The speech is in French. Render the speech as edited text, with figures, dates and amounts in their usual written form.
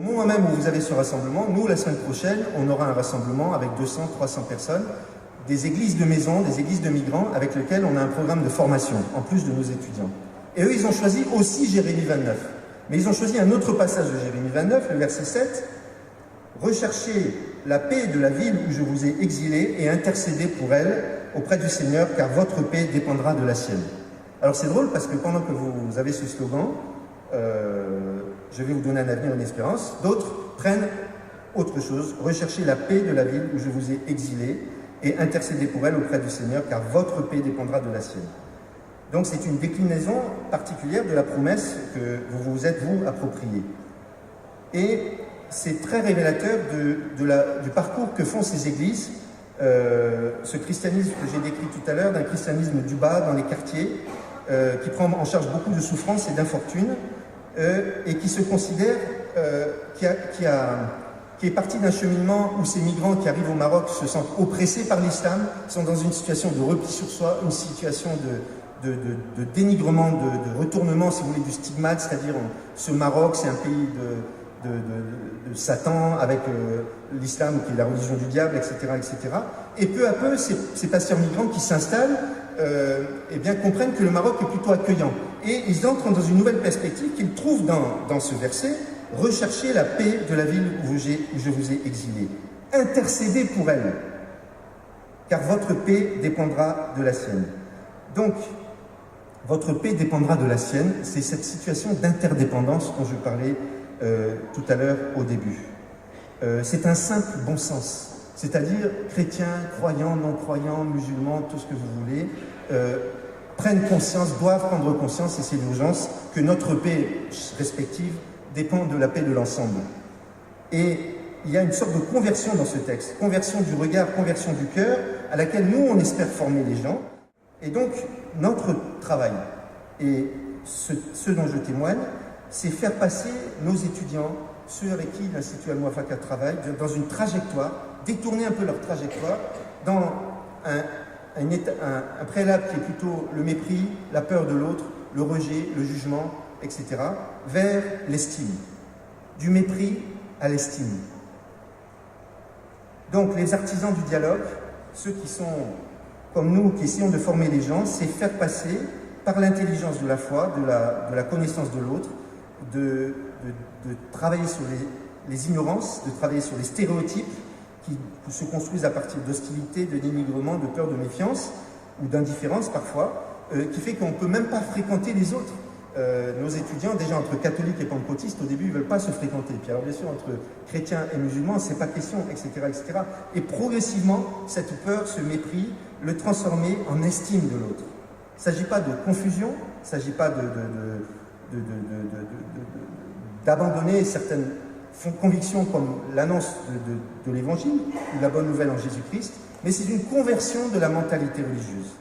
moment même où vous avez ce rassemblement, nous, la semaine prochaine, on aura un rassemblement avec 200, 300 personnes, des églises de maison, des églises de migrants, avec lesquelles on a un programme de formation, en plus de nos étudiants. Et eux, ils ont choisi aussi Jérémie 29. Mais ils ont choisi un autre passage de Jérémie 29, le verset 7. « Recherchez la paix de la ville où je vous ai exilé et intercédez pour elle auprès du Seigneur, car votre paix dépendra de la sienne. » Alors c'est drôle parce que pendant que vous avez ce slogan, je vais vous donner un avenir, une espérance, d'autres prennent autre chose. « Recherchez la paix de la ville où je vous ai exilé et intercédez pour elle auprès du Seigneur, car votre paix dépendra de la sienne. » Donc c'est une déclinaison particulière de la promesse que vous vous êtes, vous, appropriée. Et c'est très révélateur du parcours que font ces églises, ce christianisme que j'ai décrit tout à l'heure, d'un christianisme du bas, dans les quartiers, qui prend en charge beaucoup de souffrances et d'infortunes, et qui se considère, qui est parti d'un cheminement où ces migrants qui arrivent au Maroc se sentent oppressés par l'islam, sont dans une situation de repli sur soi, une situation de dénigrement, de retournement, si vous voulez, du stigmate, c'est-à-dire ce Maroc, c'est un pays de Satan, avec l'islam qui est la religion du diable, etc., etc. Et peu à peu, ces pasteurs migrants qui s'installent, eh bien, comprennent que le Maroc est plutôt accueillant. Et ils entrent dans une nouvelle perspective qu'ils trouvent dans ce verset. « Recherchez la paix de la ville où je vous ai exilé. Intercédez pour elle, car votre paix dépendra de la sienne. » Donc, votre paix dépendra de la sienne. C'est cette situation d'interdépendance dont je parlais tout à l'heure au début. C'est un simple bon sens. C'est-à-dire, chrétiens, croyants, non-croyants, musulmans, tout ce que vous voulez, prennent conscience, doivent prendre conscience, et c'est l'urgence, que notre paix respective dépend de la paix de l'ensemble. Et il y a une sorte de conversion dans ce texte, conversion du regard, conversion du cœur, à laquelle nous, on espère former les gens. Et donc, notre travail, et ce dont je témoigne, c'est faire passer nos étudiants, ceux avec qui l'Institut Al-Muwafaqa travaille, dans une trajectoire, détourner un peu leur trajectoire, dans un préalable qui est plutôt le mépris, la peur de l'autre, le rejet, le jugement, etc., vers l'estime. Du mépris à l'estime. Donc, les artisans du dialogue, ceux qui sont comme nous, qui essayons de former les gens, c'est faire passer, par l'intelligence de la foi, de la connaissance de l'autre, de travailler sur les ignorances, de travailler sur les stéréotypes qui se construisent à partir d'hostilité, de dénigrement, de peur, de méfiance, ou d'indifférence parfois, qui fait qu'on ne peut même pas fréquenter les autres. Nos étudiants, déjà entre catholiques et pentecôtistes, au début, ils ne veulent pas se fréquenter. Puis alors, bien sûr, entre chrétiens et musulmans, c'est pas question, etc., etc. Et progressivement, cette peur, ce mépris, le transformer en estime de l'autre. Il ne s'agit pas de confusion, il ne s'agit pas d'abandonner certaines convictions comme l'annonce de l'Évangile ou la bonne nouvelle en Jésus-Christ, mais c'est une conversion de la mentalité religieuse.